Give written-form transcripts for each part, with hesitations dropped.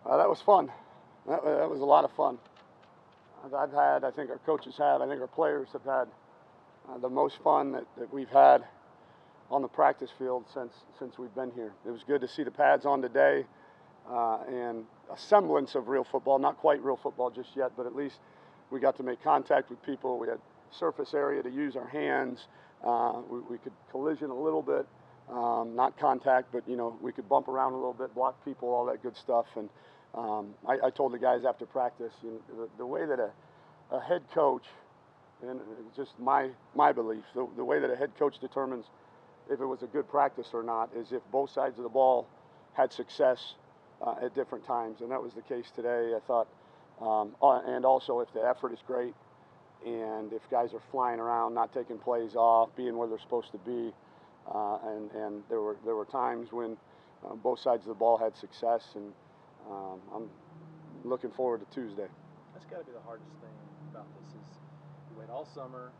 That was fun. That was a lot of fun. I think our coaches have, I think our players have had the most fun that we've had on the practice field since we've been here. It was good to see the pads on today and a semblance of real football, not quite real football just yet, but at least we got to make contact with people. We had surface area to use our hands. We could collision a little bit, not contact, but we could bump around a little bit, block people, all that good stuff. And I told the guys after practice, the way that a head coach, and it's just my belief, the way that a head coach determines if it was a good practice or not is if both sides of the ball had success at different times, and that was the case today. I thought, and also if the effort is great, and if guys are flying around, not taking plays off, being where they're supposed to be, and there were times when both sides of the ball had success, and I'm looking forward to Tuesday. That's got to be the hardest thing about this is you wait all summer,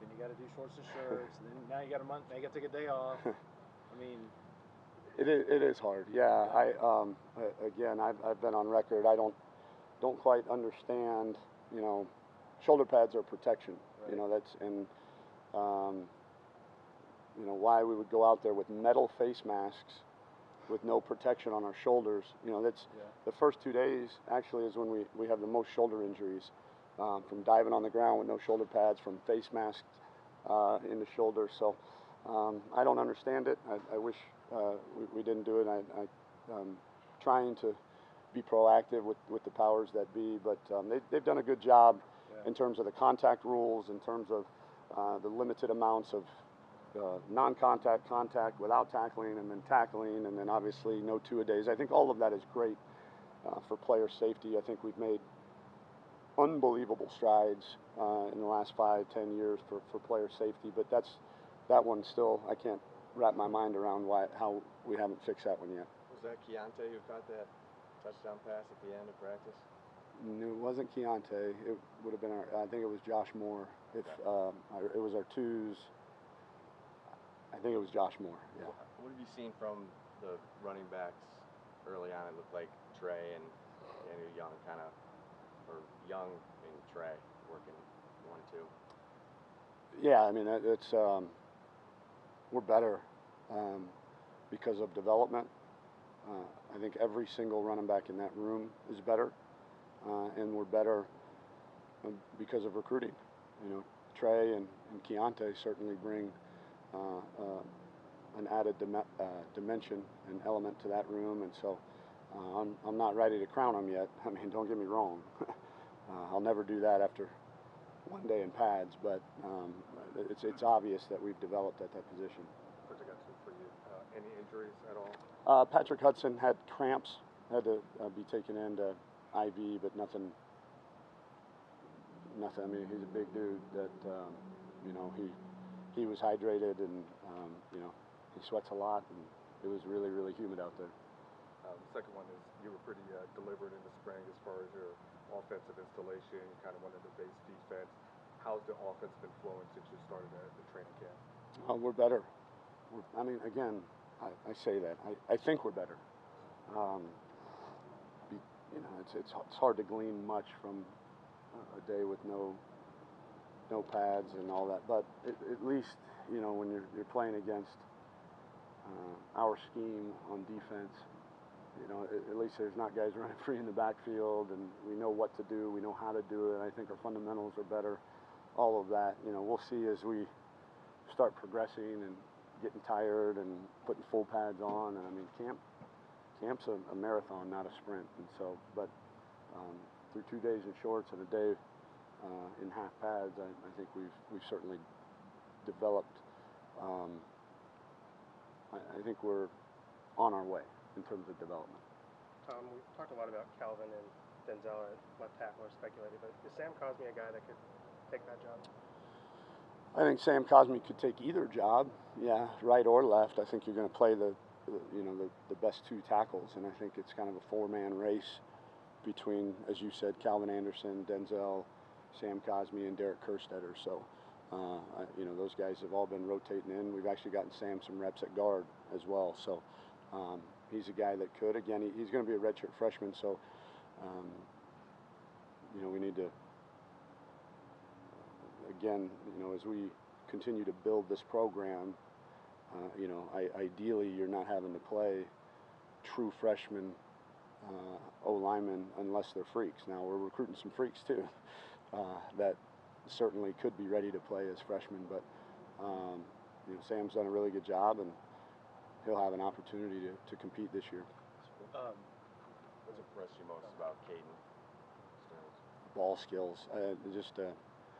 then you got to do shorts and shirts, and then now you got a month, now you got to take a day off. I mean, it is hard. Yeah, again, I've been on record. I don't quite understand. Shoulder pads are protection. Right. That's and why we would go out there with metal face masks with no protection on our shoulders. That's the first 2 days actually is when we have the most shoulder injuries from diving on the ground with no shoulder pads, from face masks in the shoulder. So I don't understand it. I wish we didn't do it. I'm trying to be proactive with the powers that be, but they've done a good job in terms of the contact rules, in terms of the limited amounts of non-contact, contact without tackling, and then tackling, and then obviously no two-a-days. I think all of that is great for player safety. I think we've made unbelievable strides in the last 5-10 years for player safety, but that one still, I can't wrap my mind around how we haven't fixed that one yet. Was that Keontae who caught that touchdown pass at the end of practice? No, it wasn't Keontae. It would have been I think it was Josh Moore. If it was our twos, I think it was Josh Moore. Yeah. What have you seen from the running backs early on? It looked like Trey and Daniel Young Young and Trey working 1-2. Yeah, I mean it's we're better because of development. I think every single running back in that room is better, and we're better because of recruiting. Trey and Keontae certainly bring an added dimension and element to that room, and so I'm not ready to crown them yet. I mean, don't get me wrong. I'll never do that after one day in pads, but it's obvious that we've developed at that position. For you, any injuries at all? Patrick Hudson had cramps, had to be taken into IV, but nothing. I mean, he's a big dude that he was hydrated, and he sweats a lot, and it was really, really humid out there. The second one is you were pretty deliberate in the spring as far as your offensive installation. You kind of wanted the base defense. How's the offense been flowing since you started the training camp? We're better. I mean, again, I say that. I think we're better. It's hard to glean much from a day with no pads and all that, but at least when you're playing against our scheme on defense, at least there's not guys running free in the backfield, and we know what to do, we know how to do it. I think our fundamentals are better. All of that, we'll see as we start progressing and getting tired and putting full pads on. And I mean, camp's a marathon, not a sprint. And so, but through 2 days in shorts and a day in half pads, I think we've certainly developed. I think we're on our way in terms of development. Tom, we talked a lot about Calvin and Denzel at left tackle, or speculated, but is Sam Cosmi a guy that could take that job? I think Sam Cosmi could take either job, yeah, right or left. I think you're going to play the best two tackles, and I think it's kind of a four-man race between, as you said, Calvin Anderson, Denzel, Sam Cosmi, and Derek Kerstetter. So, those guys have all been rotating in. We've actually gotten Sam some reps at guard as well. So, he's a guy that could. Again, he's going to be a redshirt freshman, so you know, we need to, again, you know, as we continue to build this program, you know, ideally you're not having to play true freshmen O-linemen unless they're freaks. Now we're recruiting some freaks too that certainly could be ready to play as freshmen, but you know, Sam's done a really good job, and he'll have an opportunity to compete this year. What's impressed you most about Caden? Ball skills,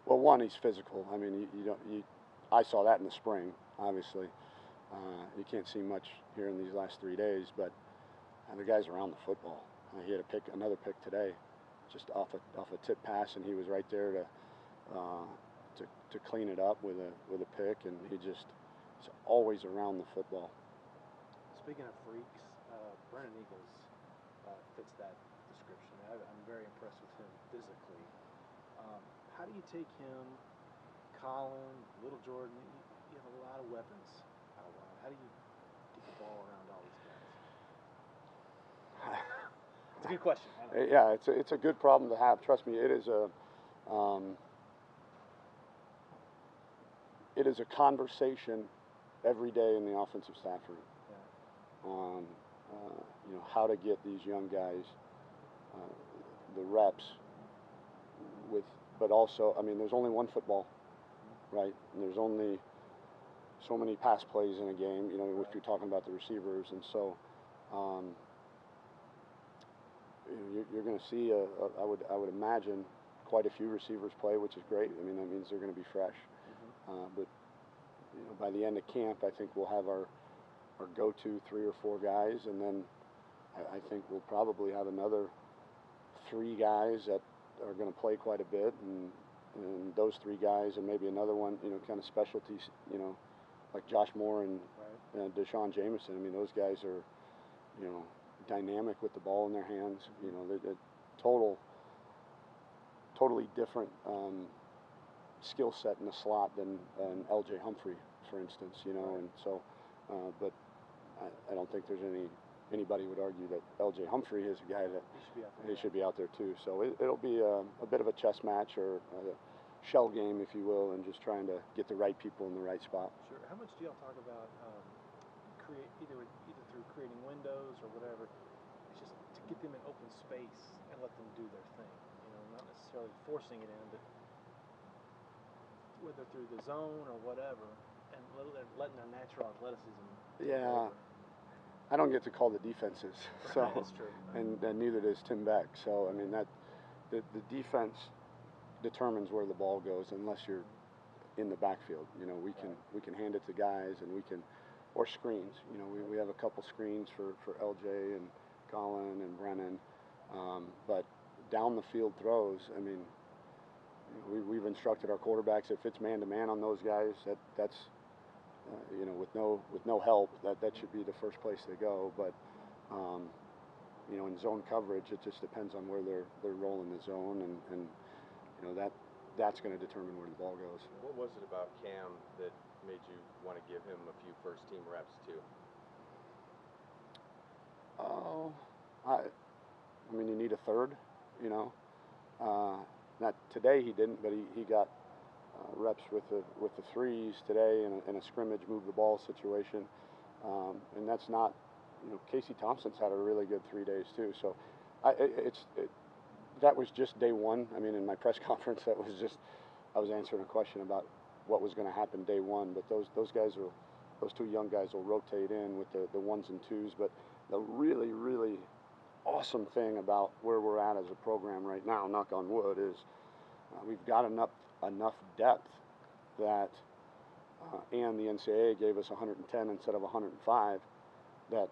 well, one, he's physical. I mean, I saw that in the spring, obviously. You can't see much here in these last 3 days, but the guy's around the football. He had another pick today, just off a tip pass, and he was right there to clean it up with a pick, and he's always around the football. Speaking of freaks, Brennan Eagles fits that description. I'm very impressed with him physically. How do you take him, Colin, Little Jordan? You have a lot of weapons out wide. How do you get the ball around all these guys? It's a good question. Yeah, it's a good problem to have. Trust me, it is a conversation every day in the offensive staff room on you know, how to get these young guys the reps with, but also, I mean, there's only one football, right? And there's only so many pass plays in a game, you know, if you're talking about the receivers, and so you're going to see I would imagine quite a few receivers play, which is great. I mean, that means they're going to be fresh. But you know, by the end of camp, I think we'll have our go-to 3 or 4 guys, and then I think we'll probably have another 3 guys that are going to play quite a bit, and those 3 guys, and maybe another one, you know, kind of specialties, you know, like Josh Moore and Deshaun Jameson. I mean, those guys are, you know, dynamic with the ball in their hands. You know, they're totally different skill set in the slot than L.J. Humphrey, for instance. You know, and so, but I don't think there's anybody would argue that L.J. Humphrey is a guy that he should be out there too. So it'll be a bit of a chess match, or a shell game, if you will, and just trying to get the right people in the right spot. Sure. How much do y'all talk about either through creating windows or whatever? It's just to get them in open space and let them do their thing. You know, not necessarily forcing it in, but whether through the zone or whatever, and letting their natural athleticism. Yeah. I don't get to call the defenses, so That's true. And neither does Tim Beck. So I mean, that the defense determines where the ball goes, unless you're in the backfield. You know, we can hand it to guys, and we can, or screens. You know, we have a couple screens for LJ and Colin and Brennan, but down the field throws. I mean, we've instructed our quarterbacks, if it's man-to-man on those guys, that's you know, with no help, that should be the first place they go. But you know, in zone coverage, it just depends on where they're rolling the zone, and you know, that's going to determine where the ball goes. What was it about Cam that made you want to give him a few first-team reps too? Oh, I mean, you need a third, you know. Not today he didn't, but he got reps with the threes today in a scrimmage, move the ball situation, and that's not, you know, Casey Thompson's had a really good 3 days too. So that was just day one. I mean, in my press conference, I was answering a question about what was going to happen day one. But those 2 young guys will rotate in with the 1s and 2s. But the really, really awesome thing about where we're at as a program right now, knock on wood, is we've got enough depth that, and the NCAA gave us 110 instead of 105, that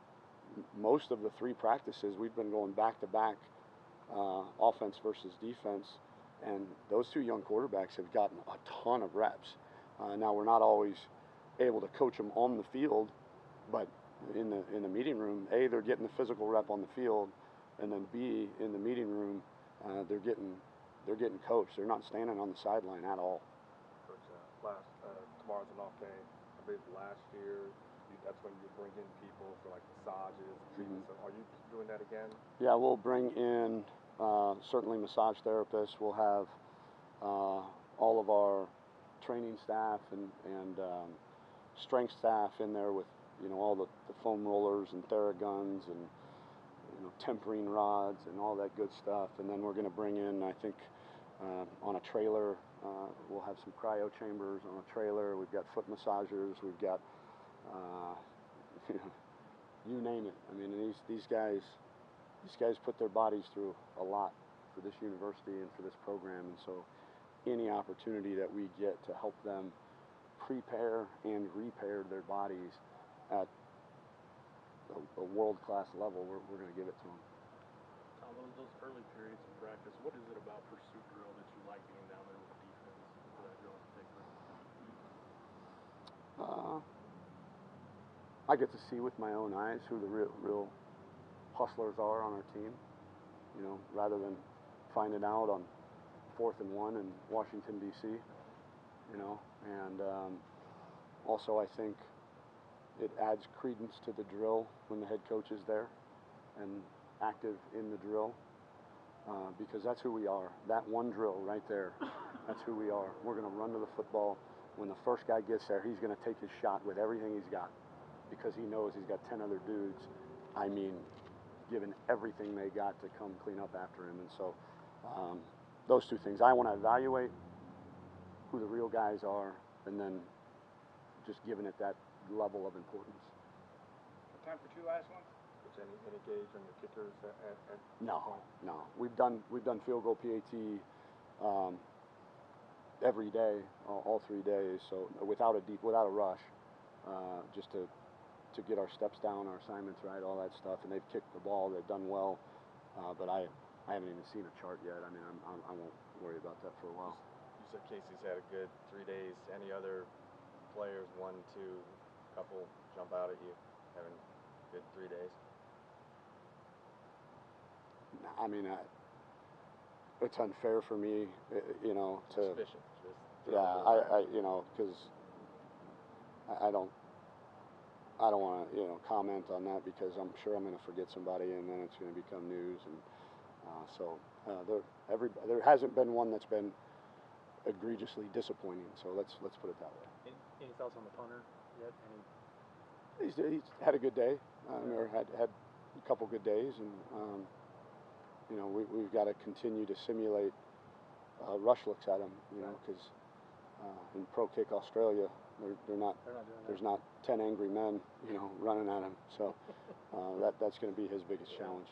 most of the 3 practices we've been going back-to-back offense versus defense, and those 2 young quarterbacks have gotten a ton of reps. Now, we're not always able to coach them on the field, but in the meeting room, A, they're getting the physical rep on the field, and then B, in the meeting room, they're getting coached. They're not standing on the sideline at all. Coach, tomorrow's an off day. I believe last year you that's when you bring in people for like massages, treatments. So are you doing that again? Yeah, we'll bring in certainly massage therapists. We'll have all of our training staff and strength staff in there with, you know, all the foam rollers and Theraguns and, you know, tempering rods and all that good stuff. And then we're going to bring in, I think, on a trailer, we'll have some cryo chambers on a trailer. We've got foot massagers. We've got, you name it. I mean, these guys put their bodies through a lot for this university and for this program, and so any opportunity that we get to help them prepare and repair their bodies at a world-class level, we're going to give it to them. Tom, those early periods of practice, what is it about pursuit drill that you like being down there with the defense for that drill in particular? I get to see with my own eyes who the real hustlers are on our team, you know, rather than finding out on 4th and 1 in Washington, D.C., you know, and also I think it adds credence to the drill when the head coach is there and active in the drill, because that's who we are. That one drill right there, that's who we are. We're going to run to the football. When the first guy gets there, he's going to take his shot with everything he's got, because he knows he's got 10 other dudes, I mean, giving everything they got to come clean up after him. And so those two things, I want to evaluate who the real guys are, and then just giving it that level of importance. Time for two last ones? Which any gauge on your kickers at No. We've done field goal PAT every day, all 3 days. So without a rush, just to get our steps down, our assignments right, all that stuff. And they've kicked the ball. They've done well. But I haven't even seen a chart yet. I mean, I won't worry about that for a while. You said Casey's had a good 3 days. Any other players, 1, 2, couple jump out at you having good 3 days? I mean, it's unfair for me, you know, to. Suspicion. Yeah, I you know, because I don't want to, you know, comment on that, because I'm sure I'm going to forget somebody and then it's going to become news. And there hasn't been one that's been egregiously disappointing. So let's put it that way. Any thoughts on the punter yet? He's had a good day, or had a couple good days, and you know, we've got to continue to simulate rush looks at him, you know, because in Pro Kick Australia, there's not 10 angry men, you know, running at him. So that's going to be his biggest challenge.